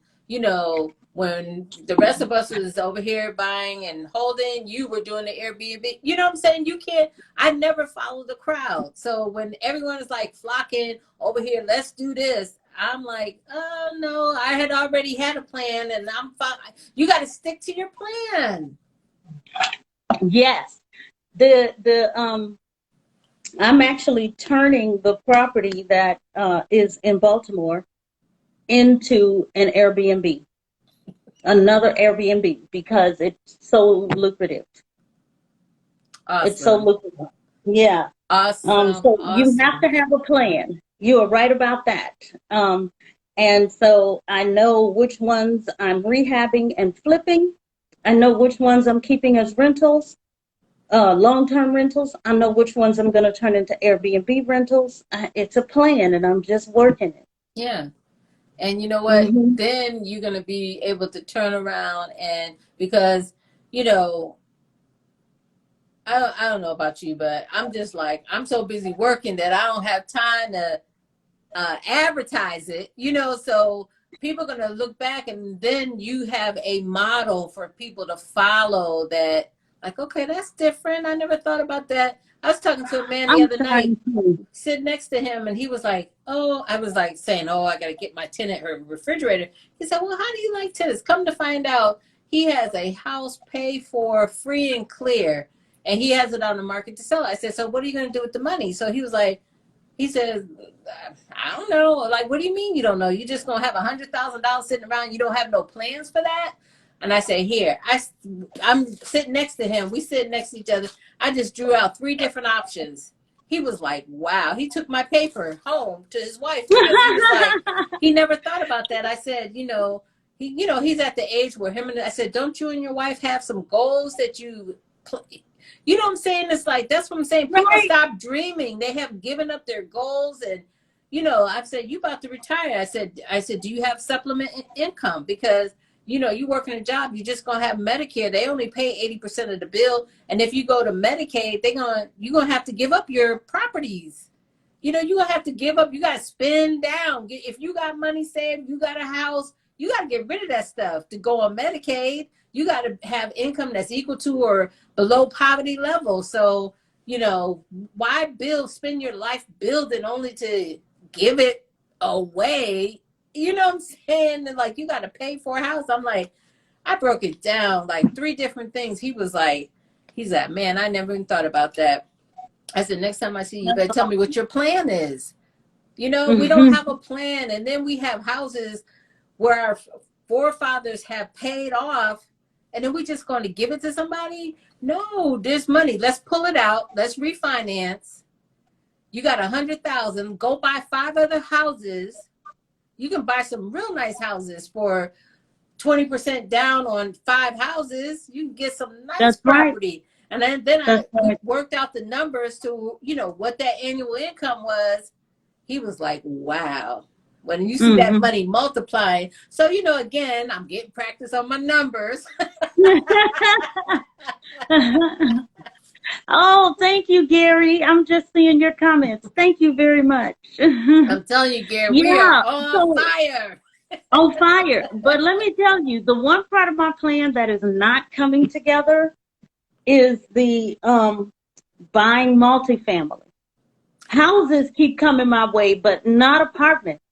when the rest of us was over here buying and holding, you were doing the Airbnb. You know what I'm saying? You can't, I never follow the crowd. So when everyone is like flocking over here, let's do this, I'm like, oh no, I had already had a plan and I'm fine. You got to stick to your plan. Yes. The I'm actually turning the property that is in Baltimore into an Airbnb, another Airbnb, because it's so lucrative. It's so Awesome. lucrative. Yeah. Awesome. So you have Awesome. to have a plan. You are right about that. And so I know which ones I'm rehabbing and flipping. I know which ones I'm keeping as rentals, long-term rentals. I know which ones I'm going to turn into Airbnb rentals. It's a plan, and I'm just working it. Yeah. And you know what? Hmm. Then you're going to be able to turn around, and because, you know, I don't know about you, but I'm just like, I'm so busy working that I don't have time to advertise it, so people are going to look back, and then you have a model for people to follow that, like, okay, that's different. I never thought about that. I was talking to a man the I'm other night, trying to. sitting next to him, and he was like, oh, I was like saying, oh, I got to get my tenant her refrigerator. He said, well, how do you like tenants? Come to find out, he has a house paid for free and clear, and he has it on the market to sell. I said, so what are you going to do with the money? So he was like, he says, I don't know. Like, what do you mean you don't know? You just gonna have $100,000 sitting around? You don't have no plans for that? And I say, here, I'm sitting next to him. We sit next to each other. I just drew out 3 different options. He was like, wow. He took my paper home to his wife, because he was like, he never thought about that. I said, he's at the age where I said, don't you and your wife have some goals that you know what I'm saying? It's like, that's what I'm saying. People Right. stop dreaming. They have given up their goals. And, I've said, you about to retire. I said, do you have supplement income? Because, you work in a job, you're just going to have Medicare. They only pay 80% of the bill. And if you go to Medicaid, you're going to have to give up your properties. You're going to have to give up. You got to spend down. If you got money saved, you got a house, you got to get rid of that stuff to go on Medicaid. You got to have income that's equal to or below poverty level. So, why spend your life building only to give it away? You know what I'm saying? And like, you got to pay for a house. I'm like, I broke it down like 3 different things. He's like, man, I never even thought about that. I said, next time I see you, you better tell me what your plan is. We don't have a plan. And then we have houses where our forefathers have paid off, and then we just going to give it to somebody? No, there's money. Let's pull it out. Let's refinance. You got 100,000. Go buy 5 other houses. You can buy some real nice houses for 20% down on 5 houses. You can get some nice That's right. property. And then That's we right. worked out the numbers to, what that annual income was. He was like, wow. When you see that money multiplying. So, again, I'm getting practice on my numbers. Oh, thank you, Gary. I'm just seeing your comments. Thank you very much. I'm telling you, Gary, we are Yeah, on so fire. on fire. But let me tell you, the one part of my plan that is not coming together is the buying multifamily. Houses keep coming my way, but not apartments.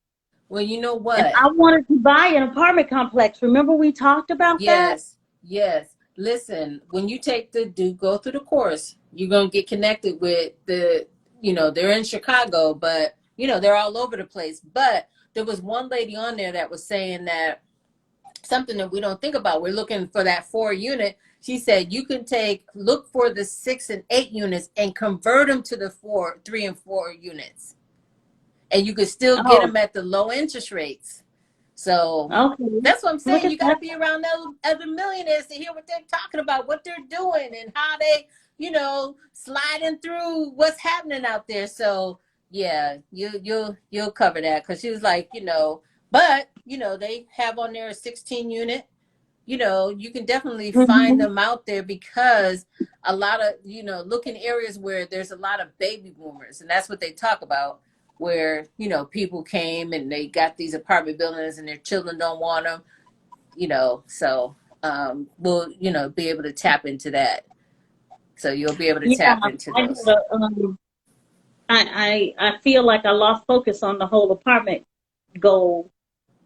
Well, you know And what? I wanted to buy an apartment complex. Remember we talked about that? Yes. Listen, when you go through the course, you're going to get connected with they're in Chicago, but, they're all over the place. But there was one lady on there that was saying that something that we don't think about. We're looking for that 4 unit. She said you can look for the 6 and 8 units and convert them to the 3 and 4 units, and you can still get Oh, them at the low interest rates. So okay. that's what I'm Look saying. at You got that. to be around other millionaires to hear what they're talking about, what they're doing, and how they, sliding through what's happening out there. So yeah, you'll cover that, because she was like, but they have on there a 16 unit. You can definitely find Mhm. them out there, because a lot of, look in areas where there's a lot of baby boomers, and that's what they talk about, where, people came and they got these apartment buildings and their children don't want them, so we'll, be able to tap into that. So you'll be able to Yeah, tap into I those. gotta, I feel like I lost focus on the whole apartment goal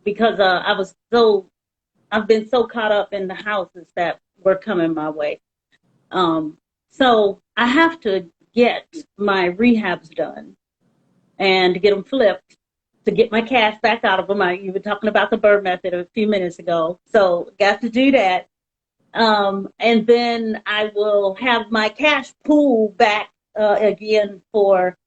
because I've been so caught up in the houses that were coming my way. So I have to get my rehabs done and get them flipped to get my cash back out of them. You were talking about the Bird method a few minutes ago, so got to do that. And then I will have my cash pool back again for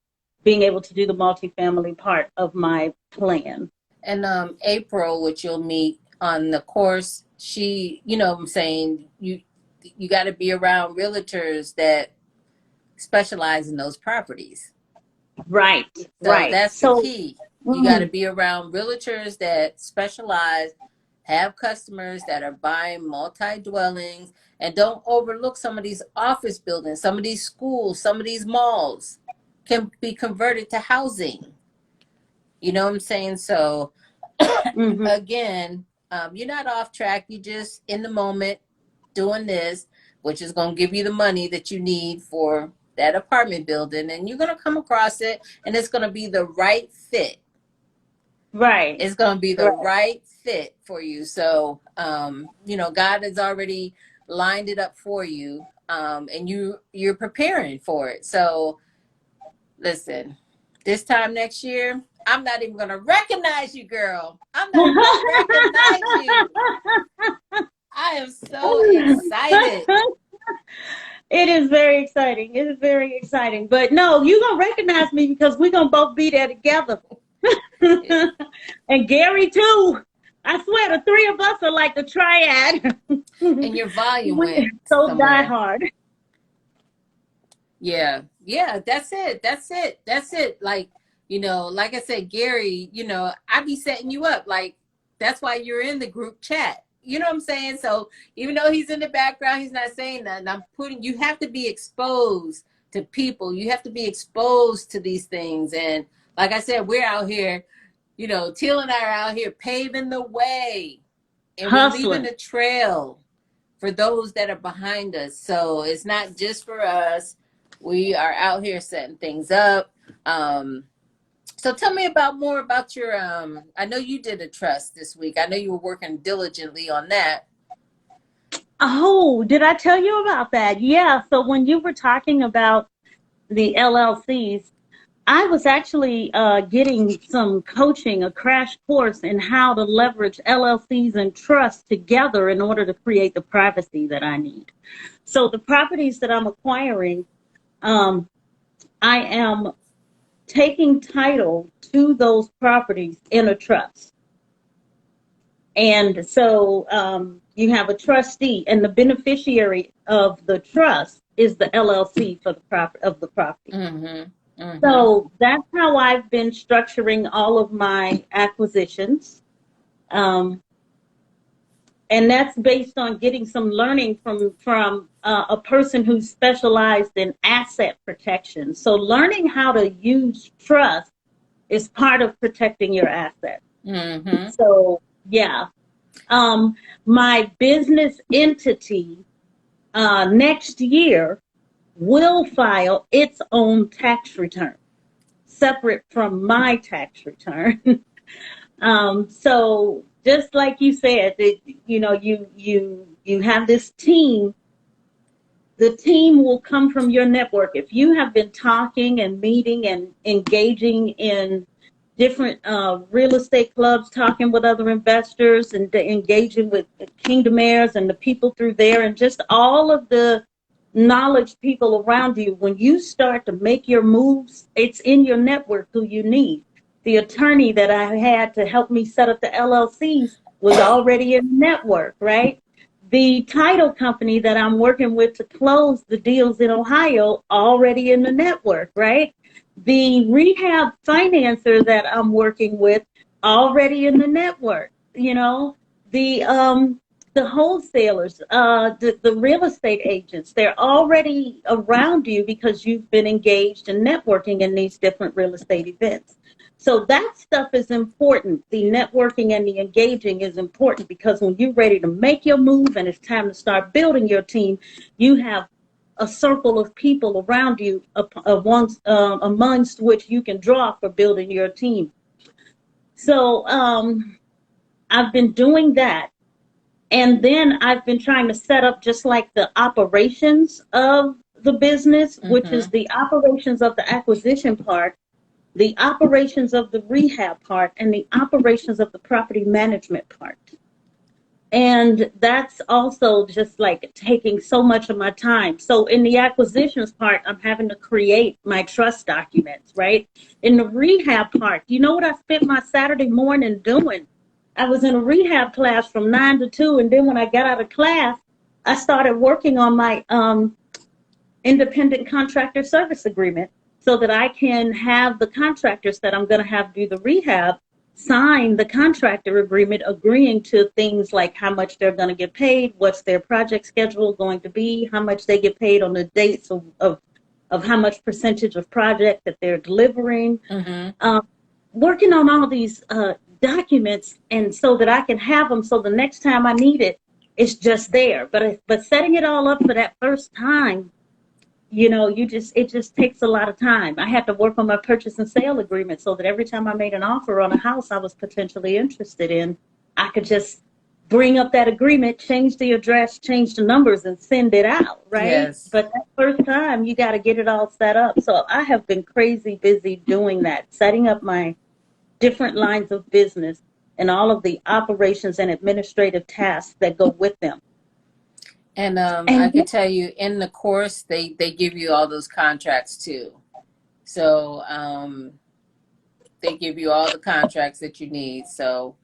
being able to do the multifamily part of my plan. And April, which you'll meet on the course, she, what I'm saying, you got to be around realtors that specialize in those properties. Right, So right. that's the So, key. You got to mm, be around realtors that specialize, have customers that are buying multi-dwellings, and don't overlook some of these office buildings, some of these schools, some of these malls can be converted to housing. You know what I'm saying? So mhm. again, you're not off track. You just in the moment doing this, which is going to give you the money that you need for that apartment building, and you're going to come across it, and it's going to be the right fit. Right, It's going to be the right. right fit for you. So, God has already lined it up for you, and you're preparing for it. So, listen, this time next year, I'm not even going to recognize you, girl. I'm not even going to recognize you. I am so excited. It is very exciting. It is very exciting. But no, you're going to recognize me because we're going to both be there together. And Gary, too. I swear the three of us are like the triad. And your volume We're went so somewhere. diehard. Yeah. Yeah, that's it. That's it. That's it. Like, like I said, Gary, I be setting you up. Like, that's why you're in the group chat. You know what I'm saying? So even though he's in the background, he's not saying nothing. You have to be exposed to people. You have to be exposed to these things. And like I said, we're out here, Teal and I are out here paving the way, and we're leaving Hustling. a trail for those that are behind us. So it's not just for us. We are out here setting things up. So tell me more about your I know you did a trust this week. I know you were working diligently on that. Oh, did I tell you about that? Yeah. So when you were talking about the LLCs, I was actually getting some coaching, a crash course in how to leverage LLCs and trusts together in order to create the privacy that I need. So the properties that I'm acquiring, I am taking title to those properties in a trust. And so you have a trustee, and the beneficiary of the trust is the LLC for the property. Mm-hmm. Mm-hmm. So that's how I've been structuring all of my acquisitions. Um, and that's based on getting some learning from a person who's specialized in asset protection. So learning how to use trust is part of protecting your assets. Mm-hmm. So yeah, my business entity next year will file its own tax return, separate from my tax return. So just like you said, you have this team. The team will come from your network. If you have been talking and meeting and engaging in different real estate clubs, talking with other investors and engaging with the Kingdom Heirs and the people through there, and just all of the knowledge people around you. When you start to make your moves, it's in your network who you need. The attorney that I had to help me set up the LLCs was already in the network, right? The title company that I'm working with to close the deals in Ohio, already in the network, right? The rehab financer that I'm working with, already in the network, you know, the wholesalers, the real estate agents, they're already around you because you've been engaged in networking in these different real estate events. So that stuff is important. The networking and the engaging is important, because when you're ready to make your move and it's time to start building your team, you have a circle of people around you amongst which you can draw for building your team. So I've been doing that. And then I've been trying to set up just like the operations of the business, which is the operations of the acquisition part, the operations of the rehab part, and the operations of the property management part. And that's also just like taking so much of my time. So in the acquisitions part, I'm having to create my trust documents, right? In the rehab part, you know what I spent my Saturday morning doing? I was in a rehab class from 9 to 2, and then when I got out of class, I started working on my independent contractor service agreement, so that I can have the contractors that I'm going to have do the rehab sign the contractor agreement, agreeing to things like how much they're going to get paid, what's their project schedule going to be, how much they get paid on the dates of how much percentage of project that they're delivering. Working on all these documents, and so that I can have them, so the next time I need it, it's just there. But setting it all up for that first time, you know, it just takes a lot of time. I had to work on my purchase and sale agreement, so that every time I made an offer on a house I was potentially interested in, I could just bring up that agreement, change the address, change the numbers, and send it out, right? Yes. But that first time, you got to get it all set up. So I have been crazy busy doing that, setting up my different lines of business and all of the operations and administrative tasks that go with them. And I can tell you, in the course, they give you all those contracts too. So they give you all the contracts that you need. So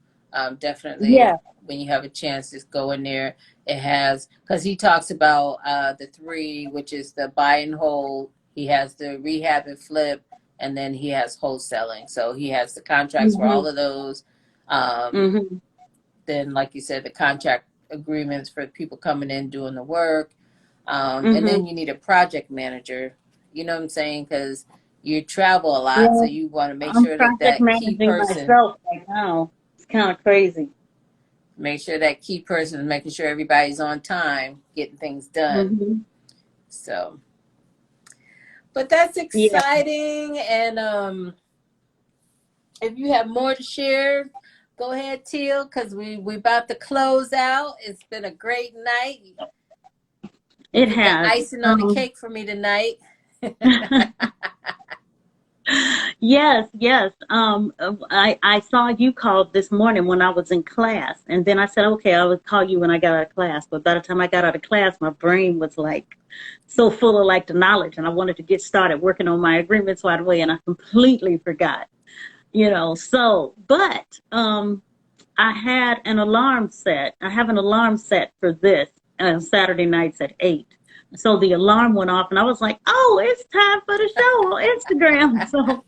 definitely, when you have a chance, just go in there. It has, because he talks about the three, which is the buy and hold. He has the rehab and flip, and then he has wholesaling. So he has the contracts for all of those. Then, like you said, the contract agreements for people coming in doing the work. And then you need a project manager. You know what I'm saying? Because you travel a lot, so you want to make sure that key person. Myself right now. It's kind of crazy. Make sure that key person is making sure everybody's on time, getting things done. So, but that's exciting. And if you have more to share, go ahead, Teal, because we're about to close out. It's been a great night. It has. Icing on the cake for me tonight. Yes. I saw you called this morning when I was in class, and then I said, okay, I would call you when I got out of class. But by the time I got out of class, my brain was like so full of like the knowledge, and I wanted to get started working on my agreements right away, and I completely forgot. You know, so, but I had an alarm set. I have an alarm set for this Saturday nights at 8. So the alarm went off, and I was like, oh, it's time for the show on Instagram. So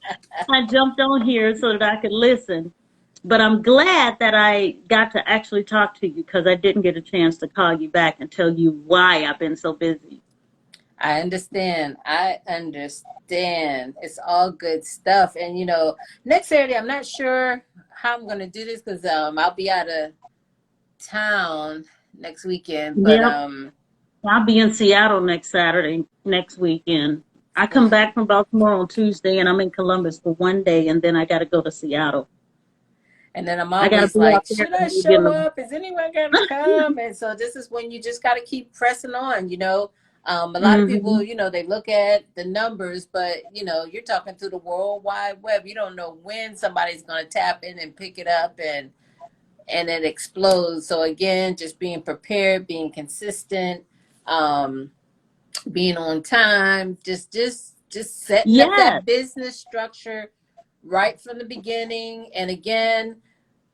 I jumped on here so that I could listen. But I'm glad that I got to actually talk to you, because I didn't get a chance to call you back and tell you why I've been so busy. I understand. It's all good stuff. And, you know, next Saturday, I'm not sure how I'm going to do this, because I'll be out of town next weekend. But I'll be in Seattle next weekend. I come back from Baltimore on Tuesday, and I'm in Columbus for one day, and then I got to go to Seattle. And then I'm always like, should I show up? Is anyone going to come? And so this is when you just got to keep pressing on, you know. A lot of Mm-hmm. people, they look at the numbers, but you're talking through the World Wide Web. You don't know when somebody's going to tap in and pick it up, and it explodes. So again, just being prepared, being consistent, um, being on time, just setting up Yes. that business structure right from the beginning. And again,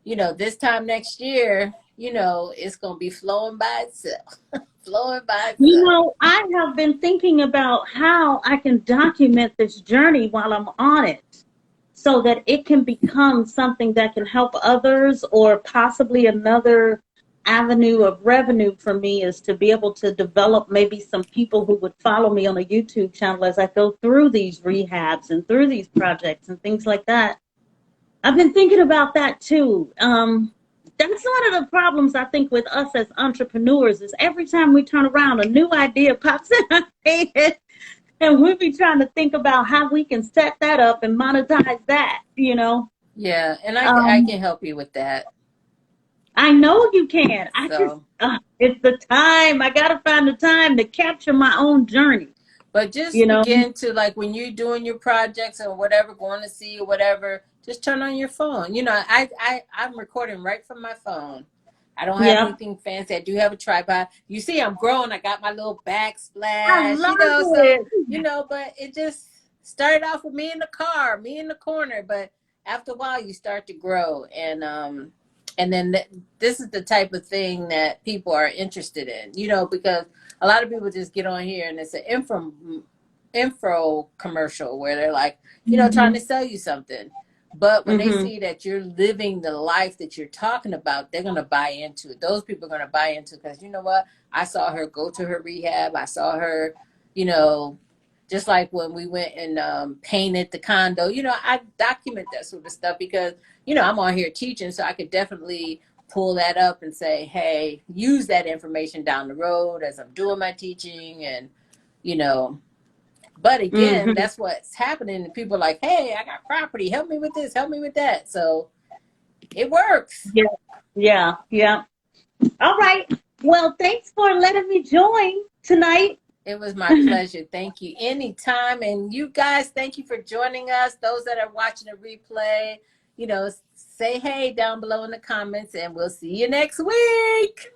this time next year, it's going to be flowing by itself, flowing by You itself. know, I have been thinking about how I can document this journey while I'm on it so that it can become something that can help others, or possibly another avenue of revenue for me is to be able to develop maybe some people who would follow me on a YouTube channel as I go through these rehabs and through these projects and things like that. I've been thinking about that too. That's one of the problems I think with us as entrepreneurs is every time we turn around, a new idea pops in our head, and we'll be trying to think about how we can set that up and monetize that. Yeah, and I Um, can help you with that. I know you can. So, It's the time. I got to find the time to capture my own journey. but just You know. begin to, like, when you're doing your projects or whatever, going to see or whatever, just turn on your phone. I'm recording right from my phone. I don't have Yep. anything fancy. I do have a tripod. You see, I'm growing. I got my little I backsplash, love so, it. but it just started off with me in the car, me in the corner. But after a while, you start to grow. And then this is the type of thing that people are interested in, because a lot of people just get on here and it's an info commercial where they're like, trying to Hmm. sell you something. But when they Hmm. see that you're living the life that you're talking about, they're going to buy into it. Those people are going to buy into it because you know what? I saw her go to her rehab. I saw her, you know, just like when we went and painted the condo, I document that sort of stuff because, I'm on here teaching. So I could definitely pull that up and say, hey, use that information down the road as I'm doing my teaching. And, you know, but again, Hmm. that's what's happening. And people are like, hey, I got property. Help me with this. Help me with that. So it works. Yeah. Yeah. Yeah. All right. Well, thanks for letting me join tonight. It was my pleasure. Thank you. Anytime. And you guys, thank you for joining us. Those that are watching the replay, say hey down below in the comments, and we'll see you next week.